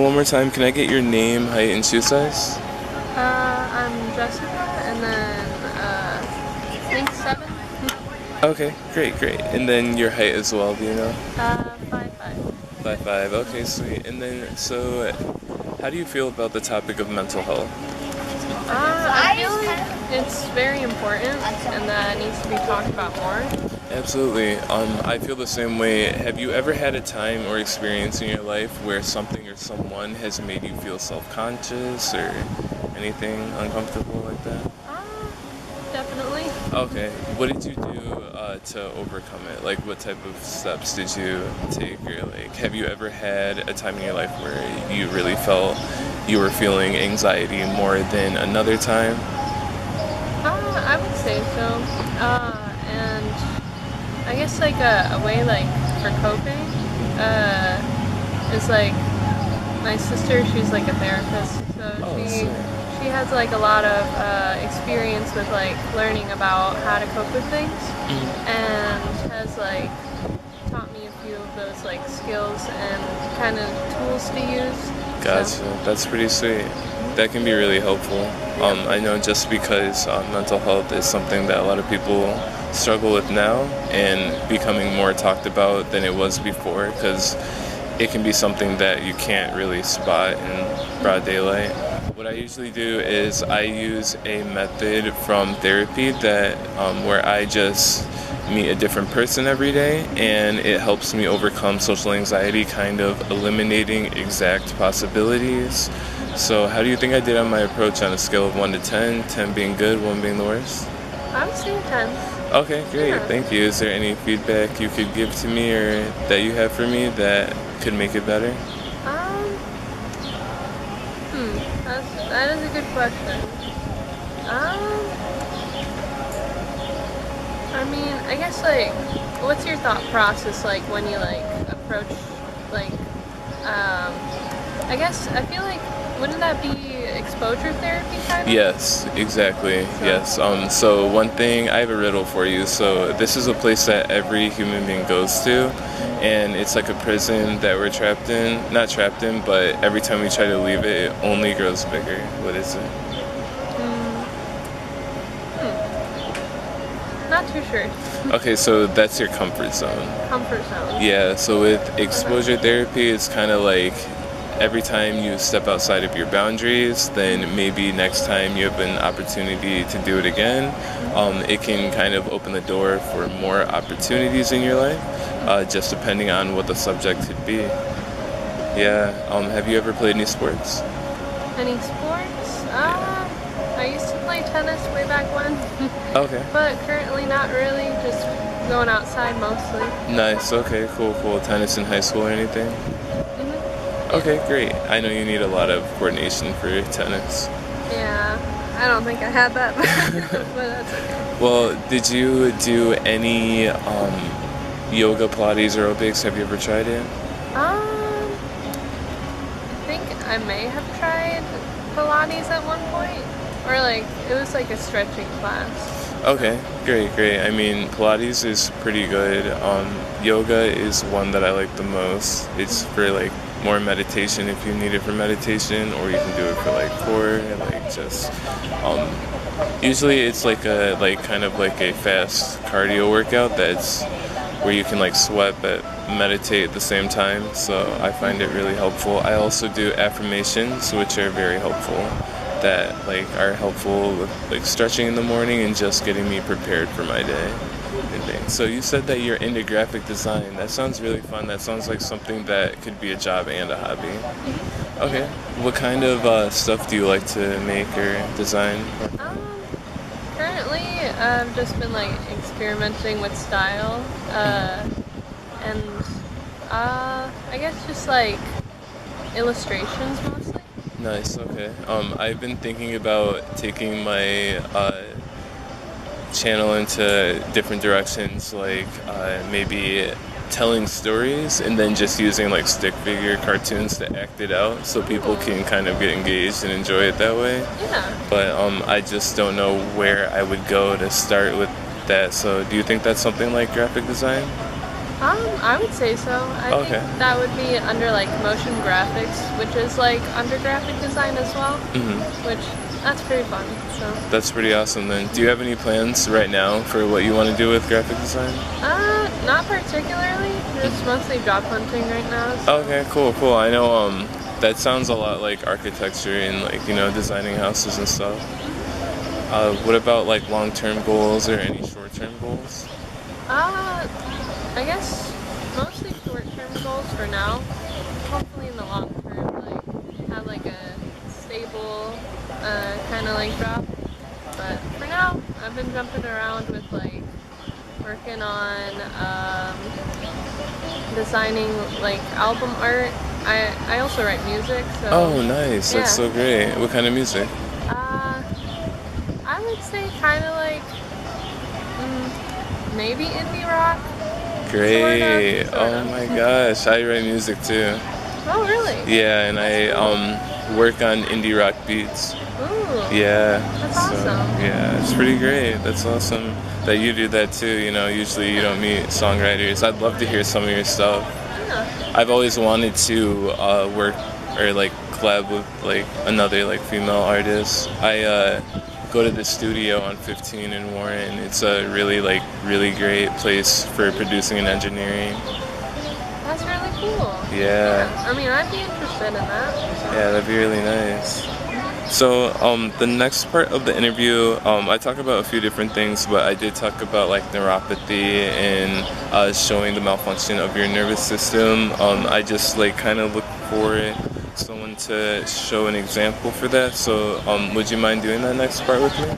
One more time, can I get your name, height, and shoe size? I'm Jessica, and then, I think 7. Okay, great. And then your height as well, do you know? 5'5". 5'5", okay, sweet. And then, so, how do you feel about the topic of mental health? I feel like it's very important, and that it needs to be talked about more. Absolutely. I feel the same way. Have you ever had a time or experience in your life where something or someone has made you feel self-conscious or anything uncomfortable like that? Definitely. Okay. What did you do to overcome it? Like, what type of steps did you take? Or, like, have you ever had a time in your life where you really felt you were feeling anxiety more than another time? I would say so. And I guess like a way like for coping is like my sister. She's like a therapist, so Oh, she sick. she has like a lot of experience with like learning about how to cope with things, and has like taught me a few of those like skills and kind of tools to use. Gotcha. So, That's pretty sweet. That can be really helpful. I know just because mental health is something that a lot of people struggle with now and becoming more talked about than it was before because it can be something that you can't really spot in broad daylight. What I usually do is I use a method from therapy that where I just meet a different person every day and it helps me overcome social anxiety, kind of eliminating exact possibilities. So how do you think I did on my approach on a scale of 1 to 10, 10 being good, 1 being the worst? I would say 10. Okay, great. Yeah. Thank you. Is there any feedback you could give to me or that you have for me that could make it better? Um, that is a good question. I mean, I guess like, what's your thought process like when you like approach like, I guess I feel like wouldn't that be exposure therapy kind of? Yes, exactly. Yes. So one thing, I have a riddle for you. So this is a place that every human being goes to, and it's like a prison that we're trapped in. Not trapped in, but every time we try to leave it, it only grows bigger. What is it? Not too sure. Okay, so that's your comfort zone. Comfort zone. Yeah, so with exposure therapy, it's kind of like every time you step outside of your boundaries, then maybe next time you have an opportunity to do it again, it can kind of open the door for more opportunities in your life, just depending on what the subject could be. Yeah, have you ever played any sports? Any sports? I used to play tennis way back when, Okay. but currently not really. Just going outside mostly. Nice, okay, cool. Tennis in high school or anything? Okay, great. I know you need a lot of coordination for tennis. Yeah, I don't think I had that, but that's okay. Well, did you do any yoga, Pilates, or aerobics? Have you ever tried it? I think I may have tried Pilates at one point, or like it was like a stretching class. Okay, great. I mean, Pilates is pretty good. Yoga is one that I like the most. It's for like more meditation if you need it for meditation, or you can do it for like core, like just usually it's like a kind of like a fast cardio workout that's where you can like sweat but meditate at the same time. So I find it really helpful. I also do affirmations, which are very helpful. That like are helpful with like stretching in the morning and just getting me prepared for my day and things. So you said that you're into graphic design. That sounds really fun. That sounds like something that could be a job and a hobby. Okay. What kind of stuff do you like to make or design? Currently, I've just been like experimenting with style, and I guess just like illustrations mostly. Nice. Okay. I've been thinking about taking my channel into different directions, like maybe telling stories and then just using like stick figure cartoons to act it out so people can kind of get engaged and enjoy it that way. Yeah. But I just don't know where I would go to start with that. So do you think that's something like graphic design? I would say so. I think Okay. that would be under like motion graphics, which is like under graphic design as well, which that's pretty fun. So, That's pretty awesome then. Do you have any plans right now for what you want to do with graphic design? not particularly, just mostly job hunting right now. So. Okay, cool. I know that sounds a lot like architecture and like, designing houses and stuff. What about like long-term goals or any short-term goals? I guess mostly short-term goals for now. Hopefully in the long term, like have like a stable kind of like job. But for now, I've been jumping around with like working on designing like album art. I also write music, so Oh, nice. yeah. That's so great. What kind of music? I would say kind of like maybe indie rock. Great. Sort Oh of. my gosh, I write music too. Oh, really? Yeah, and I work on indie rock beats. Ooh. Yeah. That's So, awesome. yeah, it's pretty great. That's awesome that you do that too. Usually you don't meet songwriters. I'd love to hear some of your stuff. Yeah. I've always wanted to work or like collab with like another like female artist. I go to the studio on 15 in Warren. It's a really great place for producing and engineering. That's really cool. Yeah. I mean, I'd be interested in that. Yeah, that'd be really nice. So, the next part of the interview, I talk about a few different things, but I did talk about like neuropathy and showing the malfunction of your nervous system. I just like kind of look for someone to show an example for that. So, would you mind doing that next part with me?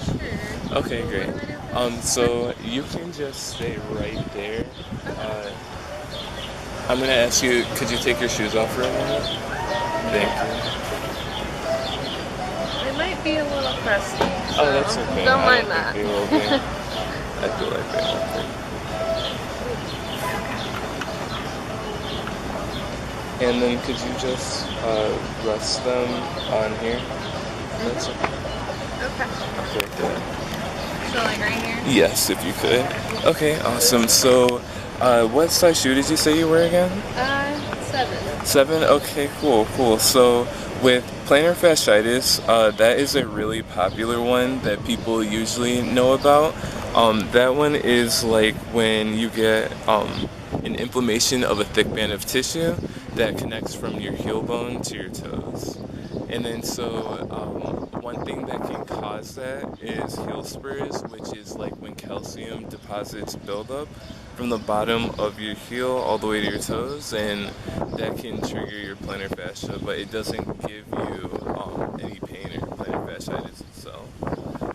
Sure. Okay, great. So you can just stay right there. I'm gonna ask you, could you take your shoes off for a moment? Thank you. It might be a little crusty. So Oh, that's okay. Don't I mind don't that. think they will be. I feel like they won't be. And then could you just rest them on here? That's okay. Okay. Okay, good. So like right here? Yes, if you could. Okay, awesome. So, what size shoe did you say you wear again? 7. 7? Okay, cool. So, with plantar fasciitis, that is a really popular one that people usually know about. That one is like when you get an inflammation of a thick band of tissue that connects from your heel bone to your toes. And then one thing that can cause that is heel spurs, which is like when calcium deposits build up from the bottom of your heel all the way to your toes, and that can trigger your plantar fascia, but it doesn't give you any pain or plantar fasciitis itself.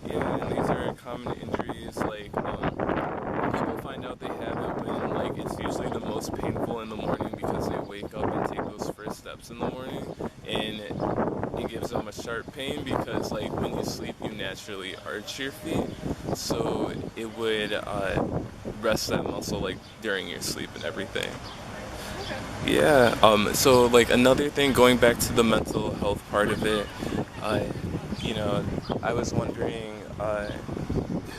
Yeah, and these are common injuries. Like people find out they have it when like it's usually the most painful in the morning because they wake up and take those first steps in the morning, and it gives them a sharp pain because like when you sleep you naturally arch your feet, so it would rest that muscle like during your sleep and everything. Yeah. So like another thing, going back to the mental health part of it, uh, I was wondering,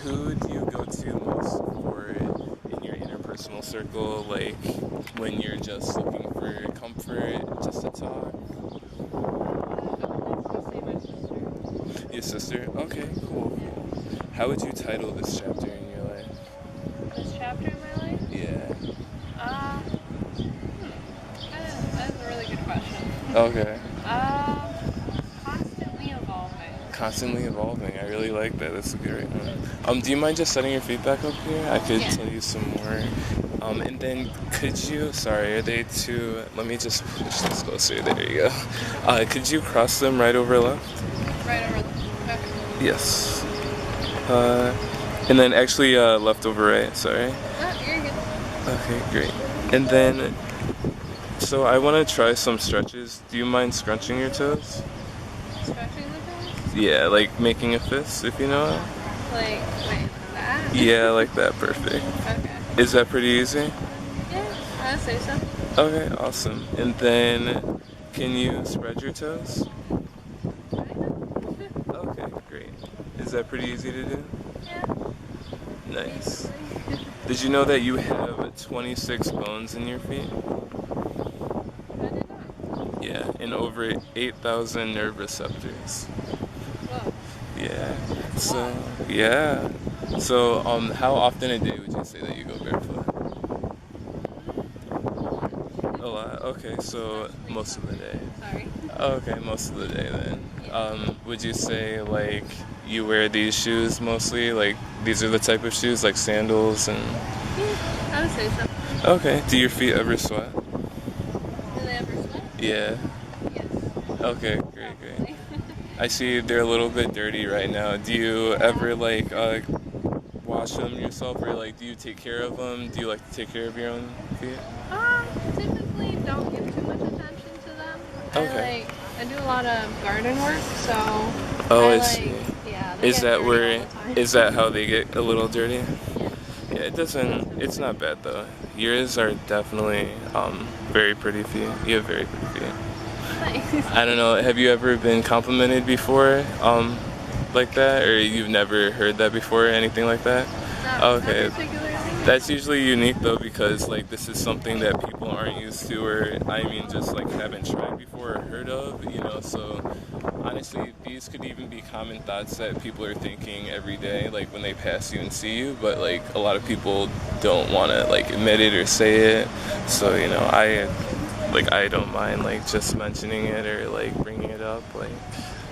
who do you go to most for in your interpersonal circle, like when you're just looking for comfort, just to talk? Your sister? Okay, cool. How would you title this chapter in your life? This chapter in my life? Yeah. That's a really good question. Okay. Constantly evolving. Constantly evolving. I really like that. That's a good one. Do you mind just setting your feet back up here? I could tell you some more. And then could you, sorry, are they too, let me just push this closer. There you go. Could you cross them right over left? Right over the. Okay. Yes. And then actually left over right, sorry. Oh, you're good. Okay, great. And then, so I want to try some stretches. Do you mind scrunching your toes? Stretching the toes? Yeah, like making a fist, if you know it. Like, wait, that? Yeah, like that, perfect. Okay. Is that pretty easy? Yeah, I'd say so. Okay, awesome. And then, can you spread your toes? Okay, great. Is that pretty easy to do? Yeah. Nice. Basically. Did you know that you have 26 bones in your feet? I did not. Yeah, and over 8,000 nerve receptors. Whoa. Yeah. That's a So, lot. yeah. So, how often a day would you say that you go barefoot? A lot. Okay, so Especially most of the summer. day. Sorry. Okay, most of the day then. Yeah. Would you say like you wear these shoes mostly? Like these are the type of shoes like sandals and Yeah, I would say so. okay. Do your feet ever sweat? Do they ever sweat? Yeah. Yes. Okay, great, great. Probably. I see they're a little bit dirty right now. Do you Yeah. ever like wash them yourself or like do you take care of them? Do you like to take care of your own feet? Typically don't give too much attention to them. Okay. I do a lot of garden work, so Oh, I I see. yeah, they Is get that dirty where all the time. is that how they get a little dirty? Yeah. Yeah, it doesn't. It's not bad though. Yours are definitely very pretty feet. You have very pretty feet. Thanks. I don't know. Have you ever been complimented before, like that, or you've never heard that before, anything like that? Not Okay, particularly. that's usually unique though because like this is something that people aren't used to, or I mean, just like haven't tried before or heard of. You know, so honestly, these could even be common thoughts that people are thinking every day, like when they pass you and see you. But like a lot of people don't want to like admit it or say it. So you know, I don't mind like just mentioning it or like bringing it up. Like,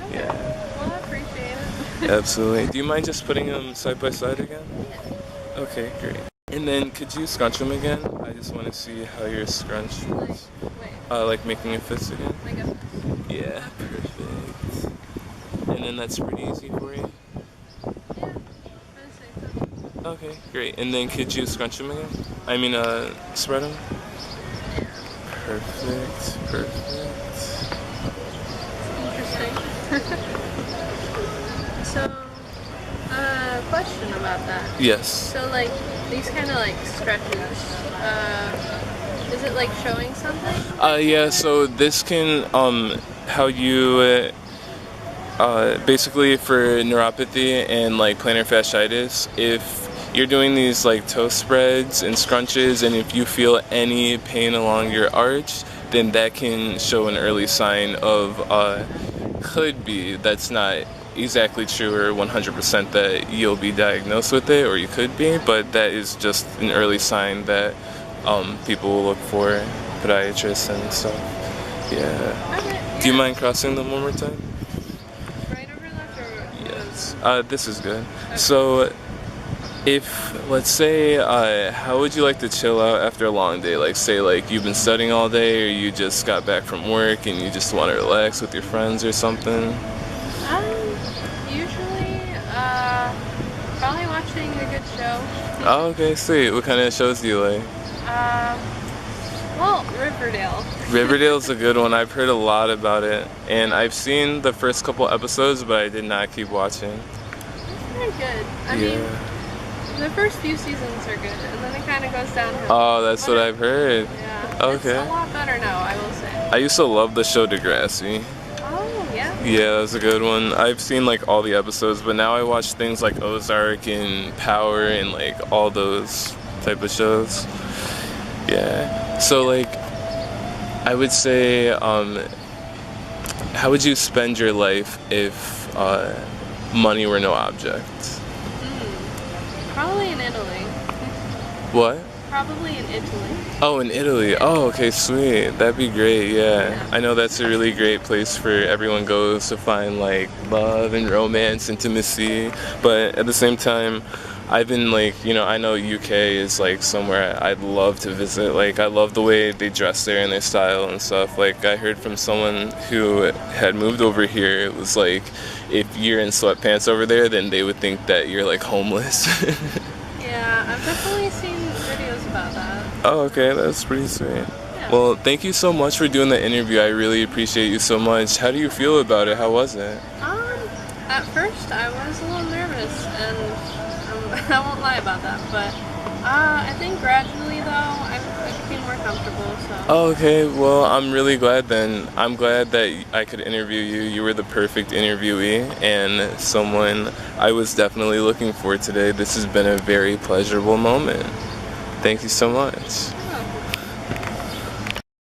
Okay. yeah, Well, I appreciate it. absolutely. Do you mind just putting them side by side again? Yeah. Okay, great. And then could you scrunch them again? I just want to see how your scrunch Like, was. wait. Like making a fist again? Like a Yeah, perfect. And then that's pretty easy for you? yeah. I would say so. Okay, great. And then could you scrunch them again? I mean, spread them? Yeah. Perfect, perfect. Interesting. So, question about that. Yes. So, like, these kind of like stretches, is it like showing something? Yeah, so this can, how you, basically for neuropathy and like plantar fasciitis, if you're doing these like toe spreads and scrunches and if you feel any pain along your arch, then that can show an early sign of, could be, that's not exactly true or 100% that you'll be diagnosed with it or you could be, but that is just an early sign that people will look for podiatrists and stuff. Yeah. Okay. Do you mind crossing them one more time? Right over left or Yes. This is good. So, if, let's say, how would you like to chill out after a long day? Like, say, like, you've been studying all day or you just got back from work and you just want to relax with your friends or something? Usually, probably watching a good show. Oh, okay, sweet. What kind of shows do you like? Well, Riverdale. Riverdale's a good one. I've heard a lot about it. And I've seen the first couple episodes, but I did not keep watching. It's pretty good. I Yeah. mean, the first few seasons are good, and then it kind of goes downhill. Oh, that's what I've heard. Yeah. Okay. It's a lot better now, I will say. I used to love the show Degrassi. Oh, yeah. Yeah, that's a good one. I've seen like all the episodes, but now I watch things like Ozark and Power and like all those type of shows. Yeah. So like, I would say, how would you spend your life if money were no object? Probably in Italy. What? Probably in Italy. Oh, in Italy. Oh, okay, sweet. That'd be great. Yeah. I know that's a really great place for everyone goes to find like love and romance, intimacy. But at the same time, I've been like, you know, I know UK is like somewhere I'd love to visit. Like, I love the way they dress there and their style and stuff. Like, I heard from someone who had moved over here, it was like, if you're in sweatpants over there, then they would think that you're like homeless. Yeah, I've definitely seen videos about that. Oh, okay, that's pretty sweet. Yeah. Well, thank you so much for doing the interview. I really appreciate you so much. How do you feel about it? How was it? At first I was a little nervous, and I won't lie about that, but I think gradually though I became more comfortable, so. Oh, okay. Well, I'm really glad then. I'm glad that I could interview you. You were the perfect interviewee and someone I was definitely looking for today. This has been a very pleasurable moment. Thank you so much.